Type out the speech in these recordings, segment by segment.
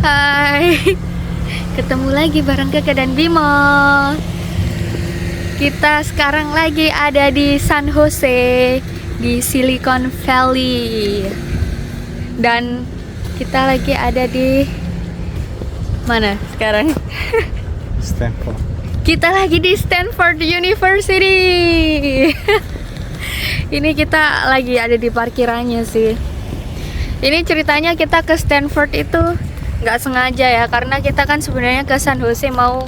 Hai, ketemu lagi bareng Keke dan Bimo. Kita sekarang lagi ada di San Jose, di Silicon Valley. Dan kita lagi ada di mana sekarang? Stanford. Kita lagi di Stanford University. Ini kita lagi ada di parkirannya sih. Ini ceritanya kita ke Stanford itu nggak sengaja ya, karena kita kan sebenarnya ke San Jose mau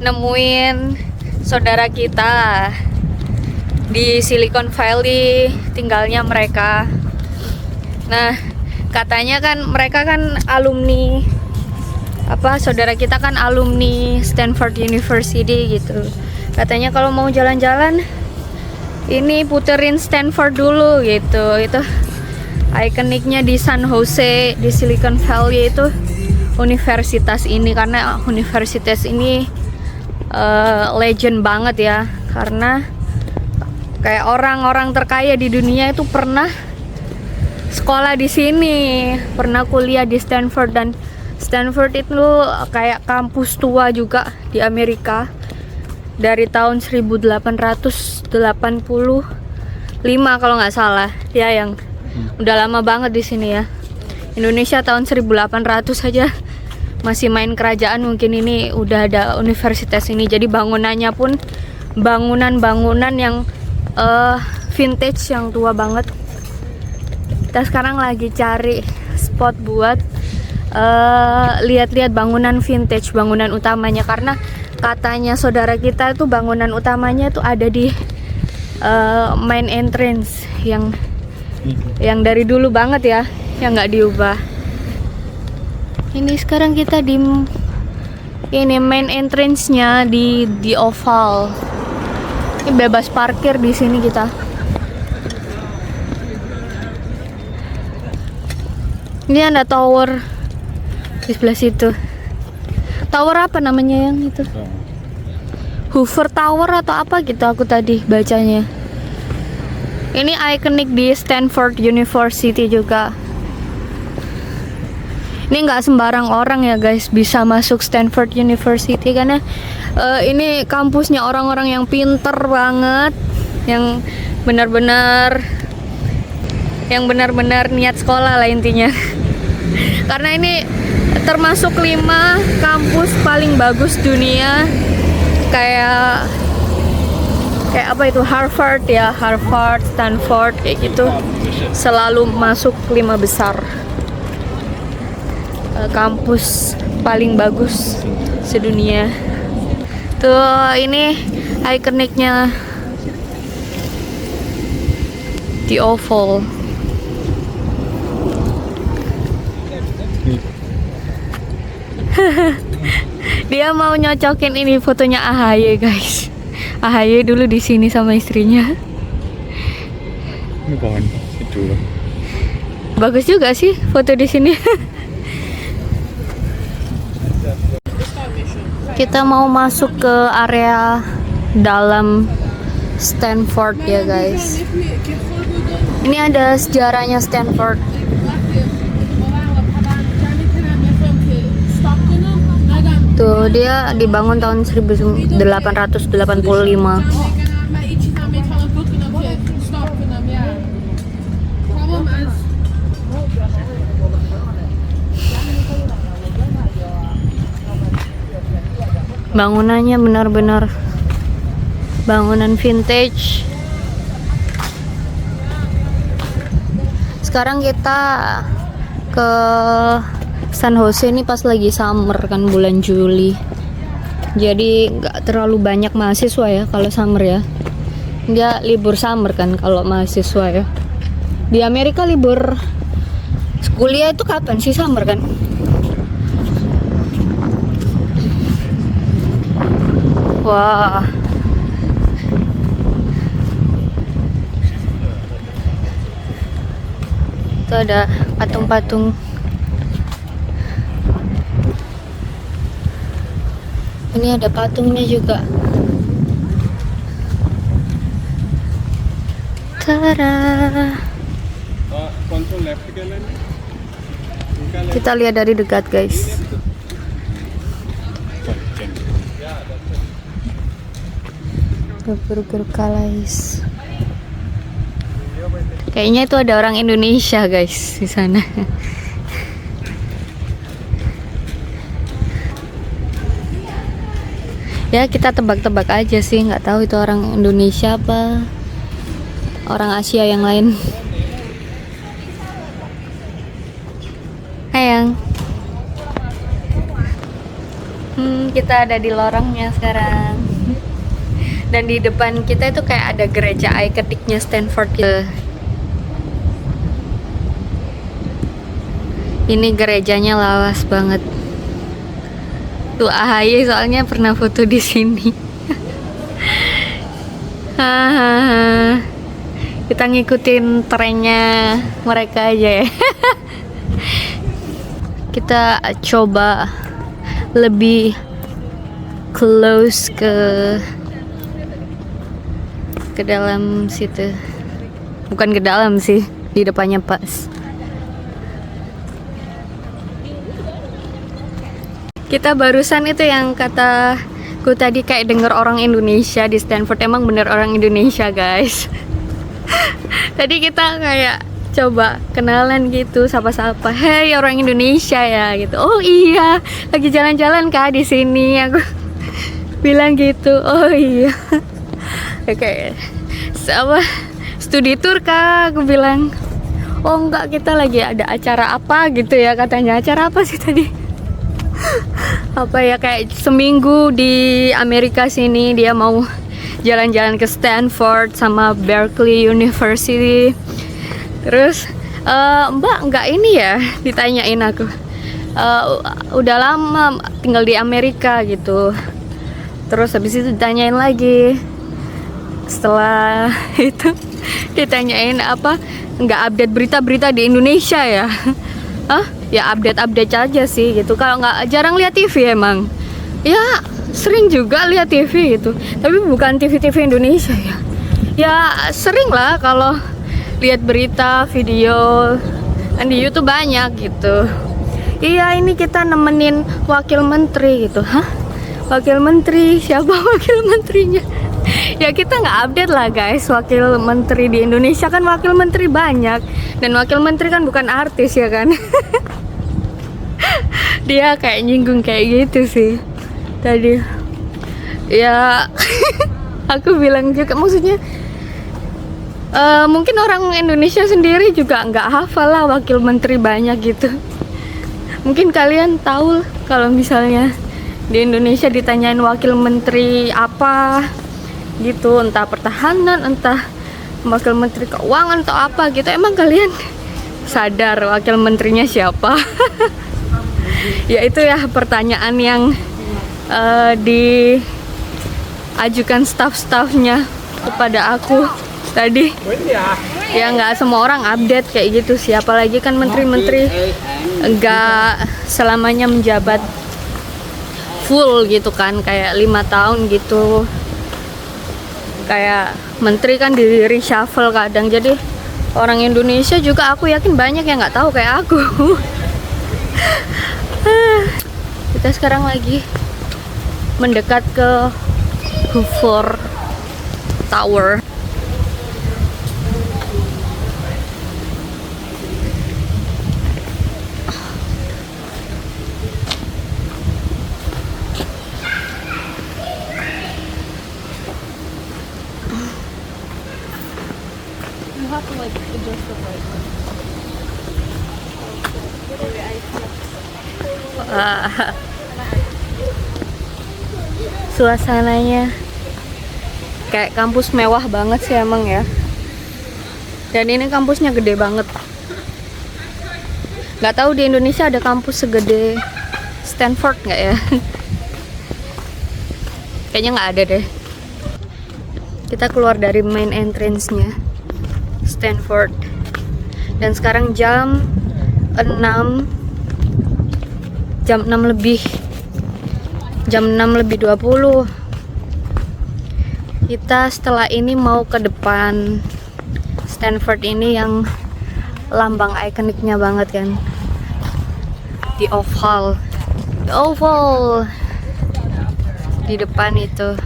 nemuin saudara kita di Silicon Valley, tinggalnya mereka. Nah, katanya kan mereka kan alumni, saudara kita kan alumni Stanford University gitu. Katanya kalau mau jalan-jalan ini puterin Stanford dulu gitu. Itu ikoniknya di San Jose, di Silicon Valley itu universitas ini, karena universitas ini legend banget ya, karena kayak orang-orang terkaya di dunia itu pernah sekolah di sini, pernah kuliah di Stanford. Dan Stanford itu kayak kampus tua juga di Amerika dari tahun 1885 kalau nggak salah ya, yang udah lama banget di sini ya. Indonesia tahun 1800 saja masih main kerajaan, mungkin ini udah ada universitas ini. Jadi bangunannya pun bangunan-bangunan yang vintage, yang tua banget. Kita sekarang lagi cari spot buat lihat-lihat bangunan vintage, bangunan utamanya, karena katanya saudara kita itu bangunan utamanya itu ada di main entrance yang dari dulu banget ya, yang nggak diubah. Ini sekarang kita di ini main entrance-nya di Oval. Ini bebas parkir di sini kita. Ini ada tower di sebelah situ. Tower apa namanya yang itu? Hoover Tower atau apa gitu aku tadi bacanya. Ini ikonik di Stanford University juga. Ini nggak sembarang orang ya guys bisa masuk Stanford University, karena ini kampusnya orang-orang yang pinter banget, yang benar-benar niat sekolah lah intinya. Karena ini termasuk 5 kampus paling bagus dunia, kayak apa itu, Harvard ya, Harvard, Stanford kayak gitu, selalu masuk 5 besar kampus paling bagus sedunia. Tuh ini ikoniknya di Oval. Dia mau nyocokin ini fotonya AHY guys. AHY dulu di sini sama istrinya. Ini pohon itu. Bagus juga sih foto di sini. Kita mau masuk ke area dalam Stanford ya guys. Ini ada sejarahnya Stanford. Tuh, dia dibangun tahun 1885. Bangunannya benar-benar bangunan vintage. Sekarang kita ke San Jose ini pas lagi summer kan, bulan Juli. Jadi nggak terlalu banyak mahasiswa ya kalau summer ya. Dia libur summer kan kalau mahasiswa ya. Di Amerika libur kuliah itu kapan sih? Summer kan? Wah. Itu ada patung-patung. Ini ada patungnya juga. Tada. Control left again. Kita lihat dari dekat, guys. Burger Calais. Kayaknya itu ada orang Indonesia, guys, di sana. Ya, kita tebak-tebak aja sih, nggak tahu itu orang Indonesia apa orang Asia yang lain. Hayang. Kita ada di lorongnya sekarang. Dan di depan kita itu kayak ada gereja ikoniknya Stanford gitu. Ini gerejanya lawas banget. Tuh AHY soalnya pernah foto di sini. Kita ngikutin trennya mereka aja ya. Kita coba lebih close ke dalam situ. Bukan ke dalam sih, di depannya pas. Kita barusan itu yang kataku tadi kayak denger orang Indonesia di Stanford. Emang bener orang Indonesia, guys. Tadi kita kayak coba kenalan gitu, sapa-sapa. Hey, orang Indonesia ya gitu. Oh iya, lagi jalan-jalan kah di sini? Aku bilang gitu. Oh iya. Oke. Sama studi tour kah? Aku bilang. Oh enggak, kita lagi ada acara apa gitu ya katanya. Acara apa sih tadi? Apa ya, kayak seminggu di Amerika sini dia mau jalan-jalan ke Stanford sama Berkeley University. Terus Mbak nggak ini ya, ditanyain aku. Udah lama tinggal di Amerika gitu. Terus habis itu ditanyain lagi. Setelah itu ditanyain apa, nggak update berita-berita di Indonesia ya? Ya update aja sih gitu. Kalau nggak, jarang lihat TV emang. Ya sering juga lihat TV gitu. Tapi bukan TV Indonesia ya. Ya sering lah kalau lihat berita, video kan di YouTube banyak gitu. Iya, ini kita nemenin wakil menteri gitu. Hah? Wakil menteri? Siapa wakil menterinya? Ya kita nggak update lah guys. Wakil menteri di Indonesia kan wakil menteri banyak. Dan wakil menteri kan bukan artis ya kan. Dia kayak nyinggung kayak gitu sih tadi. Ya aku bilang juga, maksudnya mungkin orang Indonesia sendiri juga nggak hafal lah wakil menteri banyak gitu. Mungkin kalian tahu kalau misalnya di Indonesia ditanyain wakil menteri apa gitu, entah pertahanan, entah wakil menteri keuangan atau apa gitu, emang kalian sadar wakil menterinya siapa? Ya itu ya pertanyaan yang diajukan staff-staffnya kepada aku tadi. Ya nggak semua orang update kayak gitu, siapa lagi kan menteri-menteri nggak selamanya menjabat full gitu kan, kayak 5 tahun gitu. Kayak menteri kan di reshuffle kadang. Jadi orang Indonesia juga aku yakin banyak yang nggak tahu kayak aku. Kita sekarang lagi mendekat ke Hoover Tower. You have to like adjust the light. Suasananya kayak kampus mewah banget sih emang ya. Dan ini kampusnya gede banget. Nggak tahu di Indonesia ada kampus segede Stanford nggak ya? Kayaknya nggak ada deh. Kita keluar dari main entrance-nya Stanford. Dan sekarang jam 6 lebih. Jam 6 lebih 20. Kita setelah ini mau ke depan Stanford ini yang lambang ikoniknya banget kan. The Oval. The Oval di depan itu.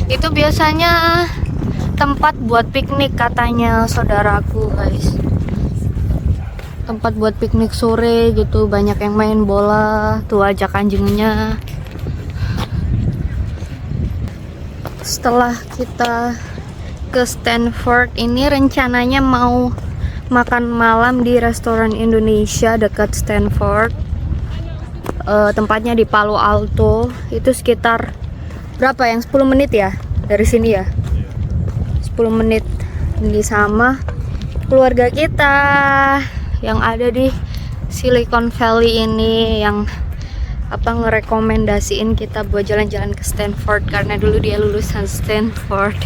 Itu biasanya tempat buat piknik katanya saudaraku, guys. Tempat buat piknik sore gitu, banyak yang main bola, tuh ajak anjingnya. Setelah kita ke Stanford ini rencananya mau makan malam di restoran Indonesia dekat Stanford. Tempatnya di Palo Alto. Itu sekitar berapa yang 10 menit ya dari sini ya? 10 menit. Ini sama keluarga kita yang ada di Silicon Valley ini, yang ngerekomendasiin kita buat jalan-jalan ke Stanford karena dulu dia lulusan Stanford.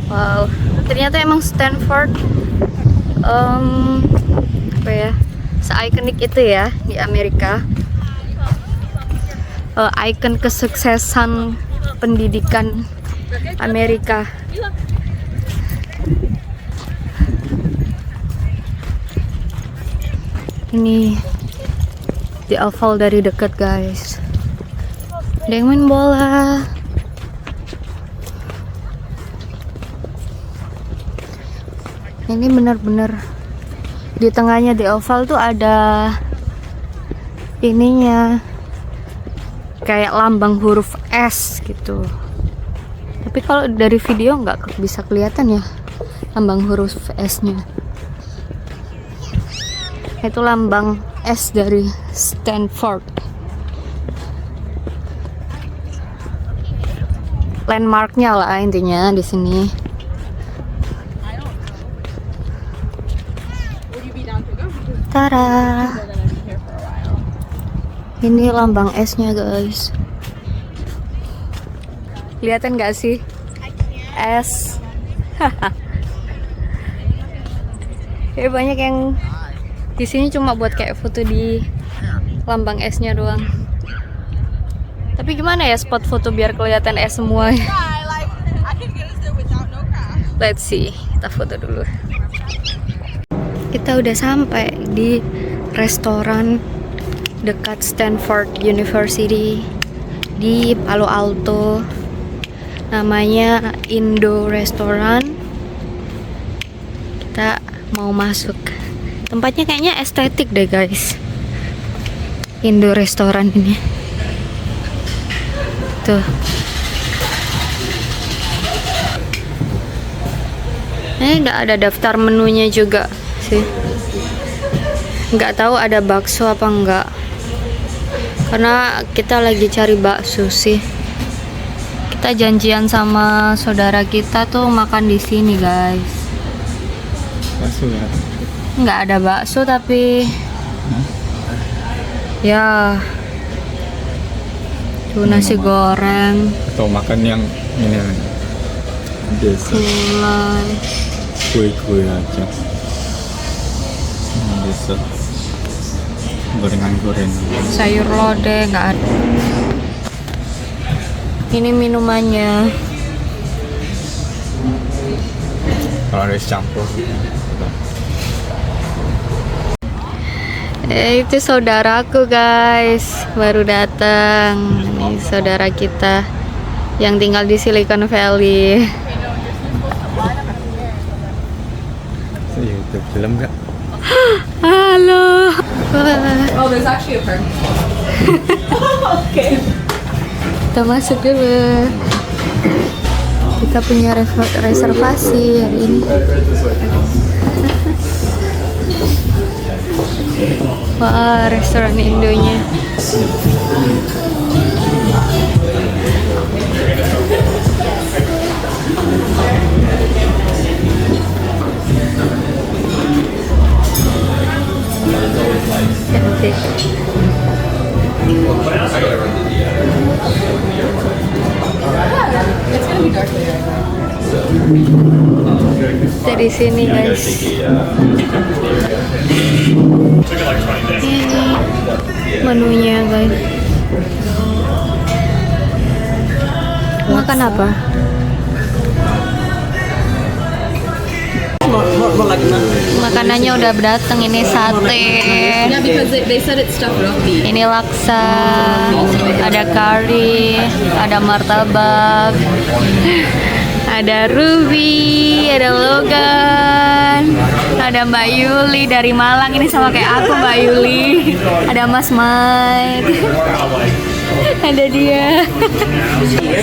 Wow, ternyata emang Stanford apa ya, se-ikonik itu ya di Amerika. Ikon kesuksesan pendidikan Amerika. Ini di Oval dari dekat, guys. Ada yang main bola. Ini benar-benar di tengahnya di Oval tuh ada ininya, kayak lambang huruf S gitu. Tapi kalau dari video nggak bisa kelihatan ya lambang huruf S-nya. Itu lambang S dari Stanford. Landmarknya lah intinya di sini. Tara. Ini lambang S-nya, guys. Kelihatan nggak sih? S. Ya, banyak yang di sini cuma buat kayak foto di lambang S-nya doang. Tapi gimana ya spot foto biar kelihatan S semua? Let's see, kita foto dulu. Kita udah sampai di restoran dekat Stanford University di Palo Alto. Namanya Indo Restoran. Kita mau masuk. Tempatnya kayaknya estetik deh, guys. Indo Restoran ini. Tuh. Nggak ada daftar menunya juga sih. Nggak tahu ada bakso apa enggak. Karena kita lagi cari bakso sih. Kita janjian sama saudara kita tuh makan di sini, guys. Bakso ya? Nggak ada bakso tapi ya tuh nasi goreng Atau makan yang ini biasa, gulai, kue-kue aja. Biasa gorengan-gorengan. sayur lodeh nggak ada. Ini minumannya. Kalau ada es campur. Itu saudaraku, guys, baru datang. Ini saudara kita yang tinggal di Silicon Valley. YouTube film nggak? Halo. Oh, there's actually a park. Okay. Kita masuk dulu. Kita punya reservasi hari ini. Wah, restoran Indonya. Cantik. It's gonna be dark later. Kita di sini, guys. Ini menunya, guys. Makan apa? Makanannya udah datang, ini sate. Yeah, because they said it's stuffed roti. Ini laksa, ada kari, ada martabak, ada Ruby, ada Logan, ada Mbak Yuli dari Malang, ini sama kayak aku Mbak Yuli, ada Mas Mike, ada dia.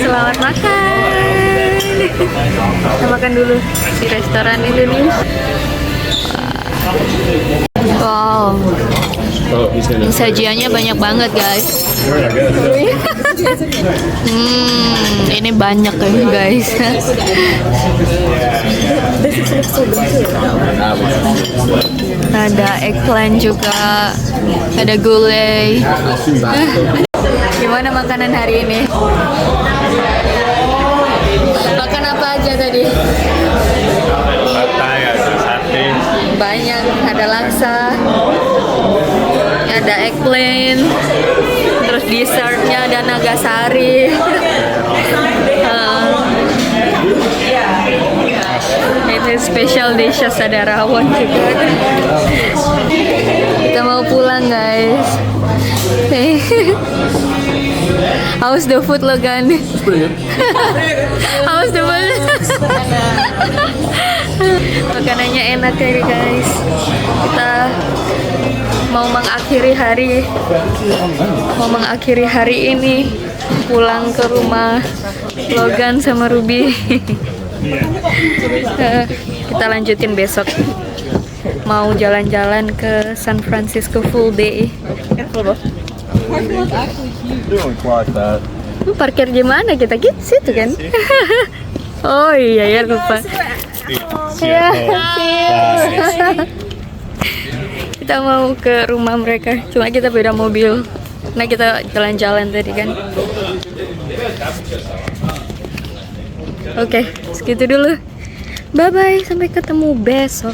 Selamat makan. Kita makan dulu di restoran ini nih. Wow. Oh, he's gonna. Sajiannya banyak banget guys. Ini banyak kan guys. Ada eggplant juga, ada gulai. Gimana makanan hari ini? Makan apa aja tadi? Sate. Banyak, ada laksa, ada eggplant, terus dessertnya ada nagasari. Itu special dishes, ada rawon juga. Kita mau pulang guys. How's the food, Logan? How's the food? Makanannya enak ya guys. Kita mau mengakhiri hari ini, pulang ke rumah Logan sama Ruby. Kita lanjutin besok, mau jalan-jalan ke San Francisco full day. Parkir di mana kita? Gitu situ kan? Oh iya ya, lupa. Ya, kita mau ke rumah mereka, cuma kita beda mobil. Nah, kita jalan-jalan tadi kan. Oke, segitu dulu. Bye bye, sampai ketemu besok.